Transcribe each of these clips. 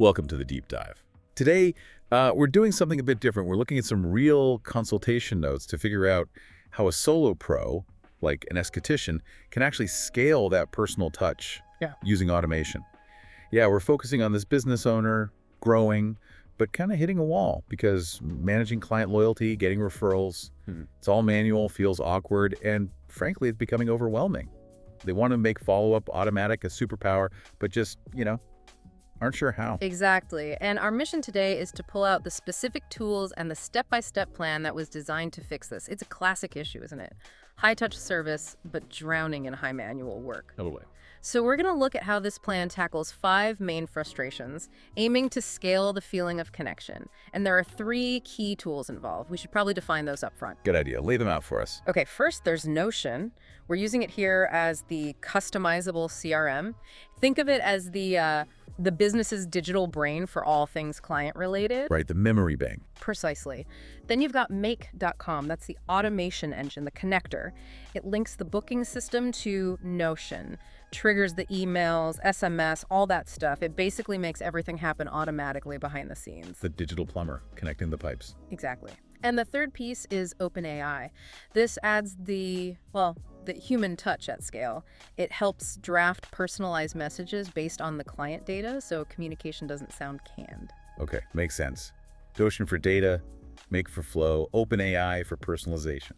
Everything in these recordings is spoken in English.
Welcome to the deep dive. Today, we're doing something a bit different. We're looking at some real consultation notes to figure out how a solo pro, like an esthetician, can actually scale that personal touch using automation. Yeah, we're focusing on this business owner, growing, but kind of hitting a wall because managing client loyalty, getting referrals, it's all manual, feels awkward, and frankly, it's becoming overwhelming. They want to make follow-up automatic a superpower, but just, aren't sure how. Exactly. And our mission today is to pull out the specific tools and the step-by-step plan that was designed to fix this. It's a classic issue, isn't it? High-touch service, but drowning in high manual work. Totally. So we're going to look at how this plan tackles 5 main frustrations, aiming to scale the feeling of connection. And there are 3 key tools involved. We should probably define those up front. Good idea. Lay them out for us. Okay, first there's Notion. We're using it here as the customizable CRM. Think of it as the business's digital brain for all things client-related. Right, the memory bank. Precisely. Then you've got Make.com. That's the automation engine, the connector. It links the booking system to Notion, triggers the emails, SMS, all that stuff. It basically makes everything happen automatically behind the scenes. The digital plumber connecting the pipes. Exactly. And the third piece is OpenAI. This adds the human touch at scale. It helps draft personalized messages based on the client data, so communication doesn't sound canned. Okay, makes sense. Notion for data, Make for flow, OpenAI for personalization.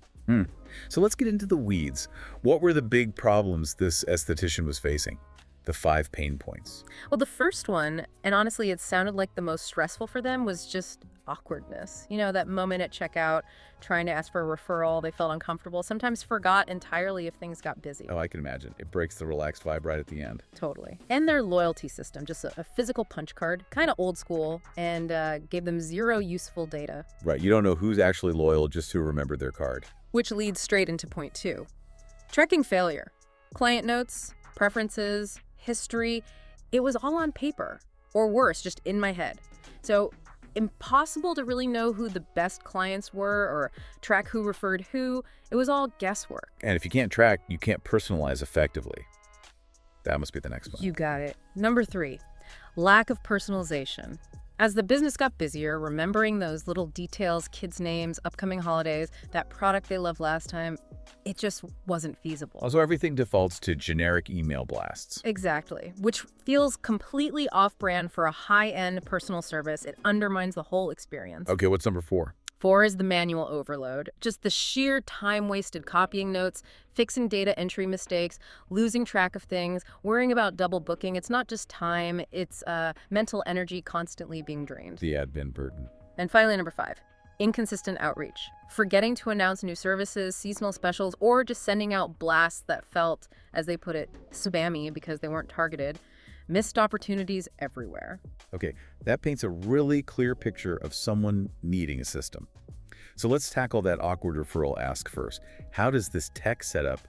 So let's get into the weeds. What were the big problems this esthetician was facing? The 5 pain points. Well, the first one, and honestly it sounded like the most stressful for them, was just awkwardness. That moment at checkout, trying to ask for a referral, they felt uncomfortable, sometimes forgot entirely if things got busy. Oh, I can imagine. It breaks the relaxed vibe right at the end. Totally. And their loyalty system, just a physical punch card, kind of old school, and gave them 0 useful data. Right, you don't know who's actually loyal, just who remembered their card. Which leads straight into point 2. Tracking failure. Client notes, preferences, history, it was all on paper, or worse, just in my head. So impossible to really know who the best clients were or track who referred who. It was all guesswork. And if you can't track, you can't personalize effectively. That must be the next one. You got it. Number 3, lack of personalization. As the business got busier, remembering those little details, kids' names, upcoming holidays, that product they loved last time, it just wasn't feasible. Also, everything defaults to generic email blasts. Exactly, which feels completely off-brand for a high-end personal service. It undermines the whole experience. Okay, what's number 4? 4 is the manual overload. Just the sheer time wasted copying notes, fixing data entry mistakes, losing track of things, worrying about double booking. It's not just time, it's mental energy constantly being drained. The admin burden. And finally, number 5, inconsistent outreach. Forgetting to announce new services, seasonal specials, or just sending out blasts that felt, as they put it, spammy because they weren't targeted. Missed opportunities everywhere. Okay, that paints a really clear picture of someone needing a system. So let's tackle that awkward referral ask first. How does this tech setup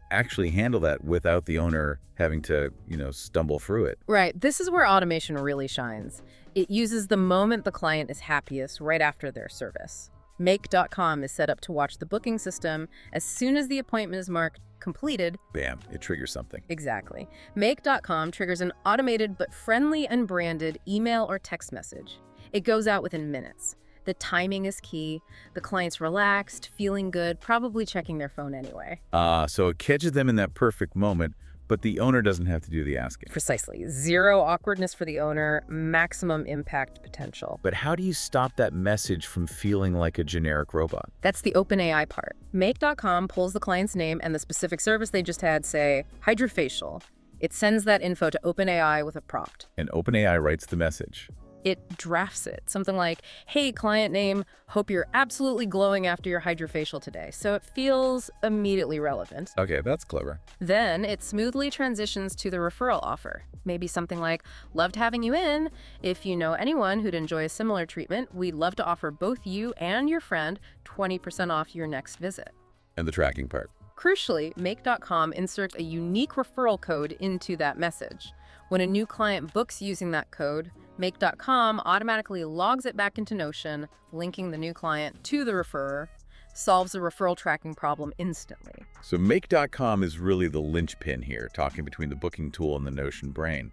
actually handle that without the owner having to, stumble through it? Right. This is where automation really shines. It uses the moment the client is happiest right after their service. Make.com is set up to watch the booking system. As soon as the appointment is marked completed, Bam, it triggers something. Exactly. Make.com triggers an automated but friendly and branded email or text message. It goes out within minutes. The timing is key. The client's relaxed, feeling good, probably checking their phone anyway. So it catches them in that perfect moment, but the owner doesn't have to do the asking. Precisely. 0 awkwardness for the owner, maximum impact potential. But how do you stop that message from feeling like a generic robot? That's the OpenAI part. Make.com pulls the client's name and the specific service they just had, say, hydrofacial. It sends that info to OpenAI with a prompt. And OpenAI writes the message. It drafts it. Something like, hey, client name, hope you're absolutely glowing after your hydrofacial today. So it feels immediately relevant. Okay, that's clever. Then it smoothly transitions to the referral offer. Maybe something like, loved having you in. If you know anyone who'd enjoy a similar treatment, we'd love to offer both you and your friend 20% off your next visit. And the tracking part. Crucially, Make.com inserts a unique referral code into that message. When a new client books using that code, Make.com automatically logs it back into Notion, linking the new client to the referrer, solves the referral tracking problem instantly. So Make.com is really the linchpin here, talking between the booking tool and the Notion brain.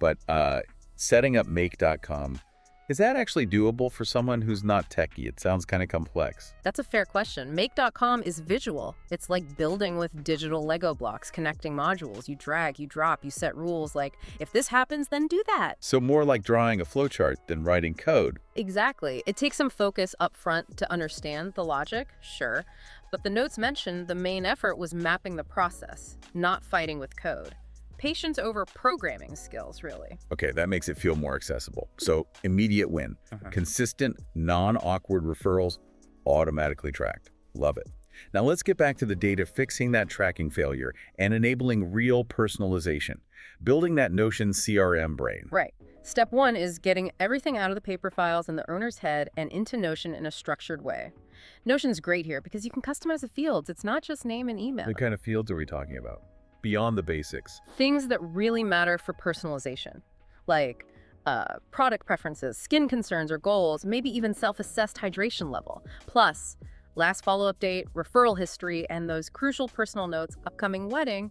But setting up make.com, is that actually doable for someone who's not techie? It sounds kind of complex. That's a fair question. Make.com is visual. It's like building with digital Lego blocks, connecting modules. You drag, you drop, you set rules like, if this happens, then do that. So more like drawing a flowchart than writing code. Exactly. It takes some focus up front to understand the logic, sure. But the notes mentioned the main effort was mapping the process, not fighting with code. Patience over programming skills, really. Okay, that makes it feel more accessible. So immediate win. Consistent, non-awkward referrals automatically tracked. Love it. Now let's get back to the data fixing that tracking failure and enabling real personalization. Building that Notion CRM brain. Right. Step one is getting everything out of the paper files in the owner's head and into Notion in a structured way. Notion's great here because you can customize the fields. It's not just name and email. What kind of fields are we talking about? Beyond the basics. Things that really matter for personalization, like product preferences, skin concerns or goals, maybe even self-assessed hydration level. Plus, last follow-up date, referral history, and those crucial personal notes, upcoming wedding,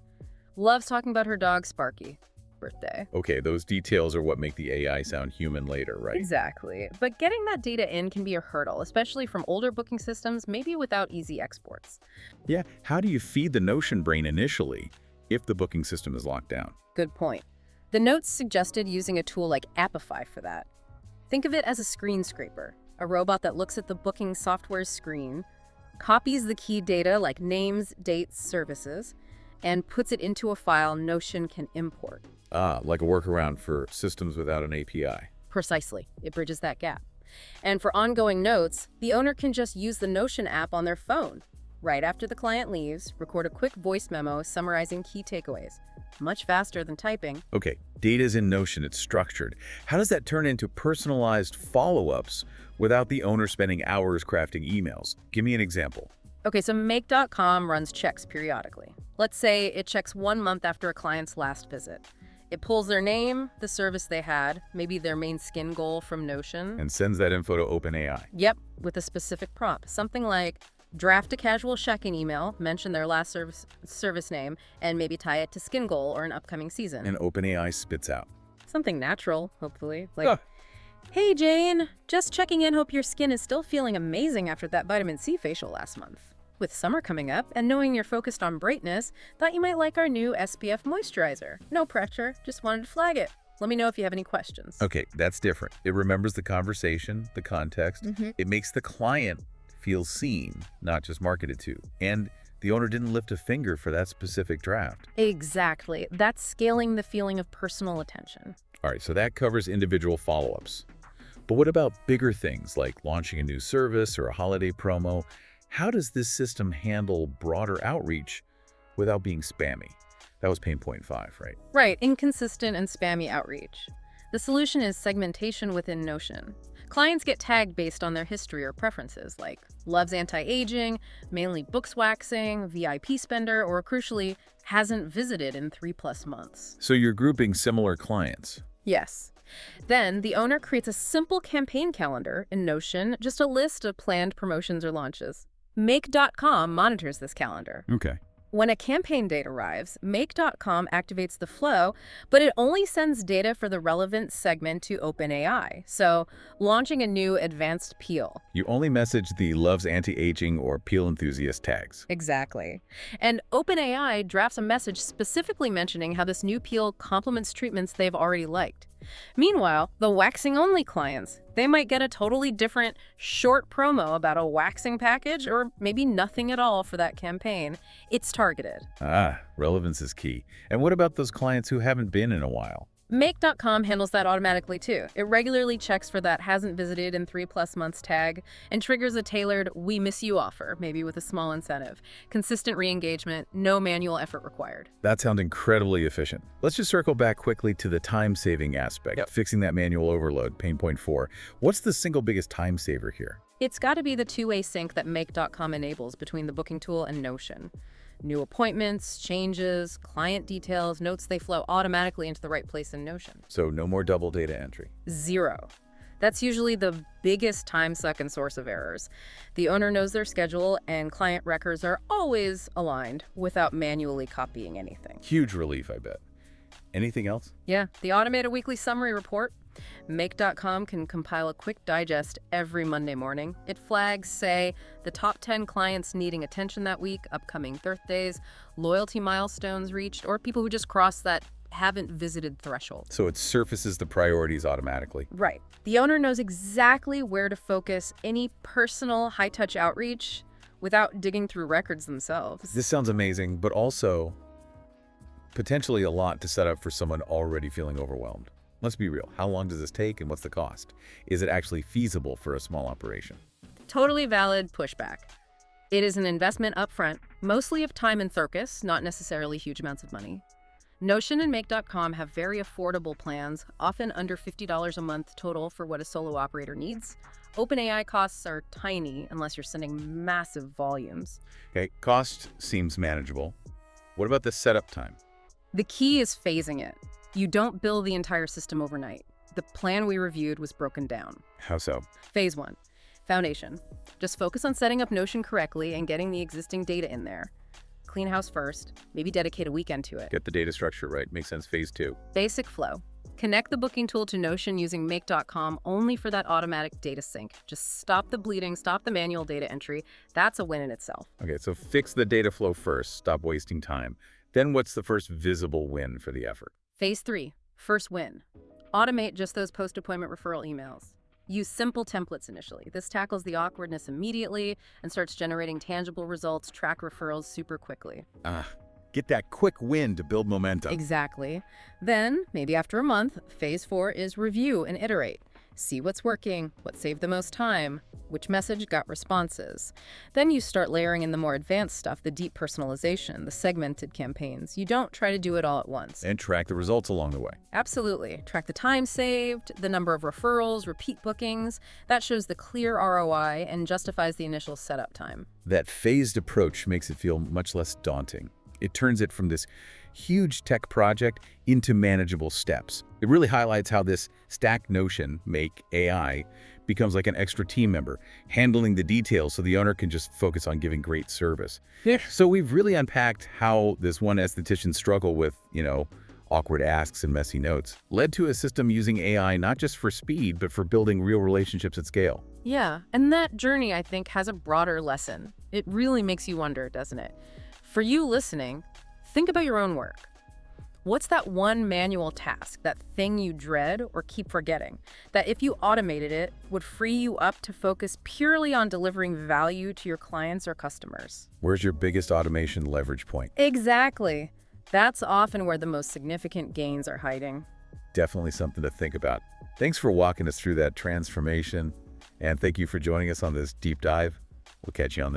loves talking about her dog Sparky, birthday. Okay, those details are what make the AI sound human later, right? Exactly. But getting that data in can be a hurdle, especially from older booking systems, maybe without easy exports. Yeah, how do you feed the Notion brain initially if the booking system is locked down? Good point. The notes suggested using a tool like Appify for that. Think of it as a screen scraper, a robot that looks at the booking software's screen, copies the key data like names, dates, services, and puts it into a file Notion can import. Ah, like a workaround for systems without an API. Precisely. It bridges that gap. And for ongoing notes, the owner can just use the Notion app on their phone. Right after the client leaves, record a quick voice memo summarizing key takeaways. Much faster than typing. Okay, data's in Notion, it's structured. How does that turn into personalized follow-ups without the owner spending hours crafting emails? Give me an example. Okay, so Make.com runs checks periodically. Let's say it checks 1 month after a client's last visit. It pulls their name, the service they had, maybe their main skin goal from Notion. And sends that info to OpenAI. Yep, with a specific prompt. Something like, draft a casual check-in email, mention their last service name, and maybe tie it to skin goal or an upcoming season. And OpenAI spits out something natural, hopefully. Like, hey Jane, just checking in, hope your skin is still feeling amazing after that vitamin C facial last month. With summer coming up and knowing you're focused on brightness, thought you might like our new SPF moisturizer. No pressure, just wanted to flag it. Let me know if you have any questions. Okay, that's different. It remembers the conversation, the context. It makes the client feel seen, not just marketed to. And the owner didn't lift a finger for that specific draft. Exactly. That's scaling the feeling of personal attention. All right, so that covers individual follow-ups. But what about bigger things like launching a new service or a holiday promo? How does this system handle broader outreach without being spammy? That was pain point 5, right? Right, inconsistent and spammy outreach. The solution is segmentation within Notion. Clients get tagged based on their history or preferences, like loves anti-aging, mainly books waxing, VIP spender, or crucially, hasn't visited in 3+ months. So you're grouping similar clients. Yes. Then the owner creates a simple campaign calendar in Notion, just a list of planned promotions or launches. Make.com monitors this calendar. Okay. When a campaign date arrives, Make.com activates the flow, but it only sends data for the relevant segment to OpenAI. So, launching a new advanced peel. You only message the loves anti-aging or peel enthusiast tags. Exactly. And OpenAI drafts a message specifically mentioning how this new peel complements treatments they've already liked. Meanwhile, the waxing-only clients, they might get a totally different short promo about a waxing package or maybe nothing at all for that campaign. It's targeted. Ah, relevance is key. And what about those clients who haven't been in a while? Make.com handles that automatically too. It regularly checks for that hasn't visited in 3+ months tag and triggers a tailored "we miss you" offer, maybe with a small incentive. Consistent re-engagement, no manual effort required. That sounds incredibly efficient. Let's just circle back quickly to the time-saving aspect, fixing that manual overload, pain point 4. What's the single biggest time saver here? It's got to be the two-way sync that Make.com enables between the booking tool and Notion. New appointments, changes, client details, notes, they flow automatically into the right place in Notion. So no more double data entry. 0. That's usually the biggest time-sucking source of errors. The owner knows their schedule and client records are always aligned without manually copying anything. Huge relief, I bet. Anything else? Yeah, the automated weekly summary report. Make.com can compile a quick digest every Monday morning. It flags, say, the top 10 clients needing attention that week, upcoming birthdays, loyalty milestones reached, or people who just crossed that haven't visited threshold. So it surfaces the priorities automatically. Right. The owner knows exactly where to focus any personal high-touch outreach without digging through records themselves. This sounds amazing, but also potentially a lot to set up for someone already feeling overwhelmed. Let's be real. How long does this take and what's the cost? Is it actually feasible for a small operation? Totally valid pushback. It is an investment upfront, mostly of time and focus, not necessarily huge amounts of money. Notion and Make.com have very affordable plans, often under $50 a month total for what a solo operator needs. OpenAI costs are tiny unless you're sending massive volumes. Okay, cost seems manageable. What about the setup time? The key is phasing it. You don't build the entire system overnight. The plan we reviewed was broken down. How so? Phase 1, foundation. Just focus on setting up Notion correctly and getting the existing data in there. Clean house first, maybe dedicate a weekend to it. Get the data structure right. Makes sense. Phase 2. Basic flow. Connect the booking tool to Notion using Make.com only for that automatic data sync. Just stop the bleeding, stop the manual data entry. That's a win in itself. Okay, so fix the data flow first. Stop wasting time. Then what's the first visible win for the effort? Phase 3, first win. Automate just those post-appointment referral emails. Use simple templates initially. This tackles the awkwardness immediately and starts generating tangible results, track referrals super quickly. Get that quick win to build momentum. Exactly. Then, maybe after a month, phase 4 is review and iterate. See what's working, what saved the most time, which message got responses. Then you start layering in the more advanced stuff, the deep personalization, the segmented campaigns. You don't try to do it all at once. And track the results along the way. Absolutely. Track the time saved, the number of referrals, repeat bookings. That shows the clear ROI and justifies the initial setup time. That phased approach makes it feel much less daunting. It turns it from this huge tech project into manageable steps. It really highlights how this stacked Notion, Make AI, becomes like an extra team member, handling the details so the owner can just focus on giving great service. Yeah. So we've really unpacked how this one esthetician's struggle with, awkward asks and messy notes led to a system using AI not just for speed, but for building real relationships at scale. Yeah, and that journey, I think, has a broader lesson. It really makes you wonder, doesn't it? For you listening, think about your own work. What's that one manual task, that thing you dread or keep forgetting, that if you automated it would free you up to focus purely on delivering value to your clients or customers? Where's your biggest automation leverage point? Exactly. That's often where the most significant gains are hiding. Definitely something to think about. Thanks for walking us through that transformation, and thank you for joining us on this deep dive. We'll catch you on the next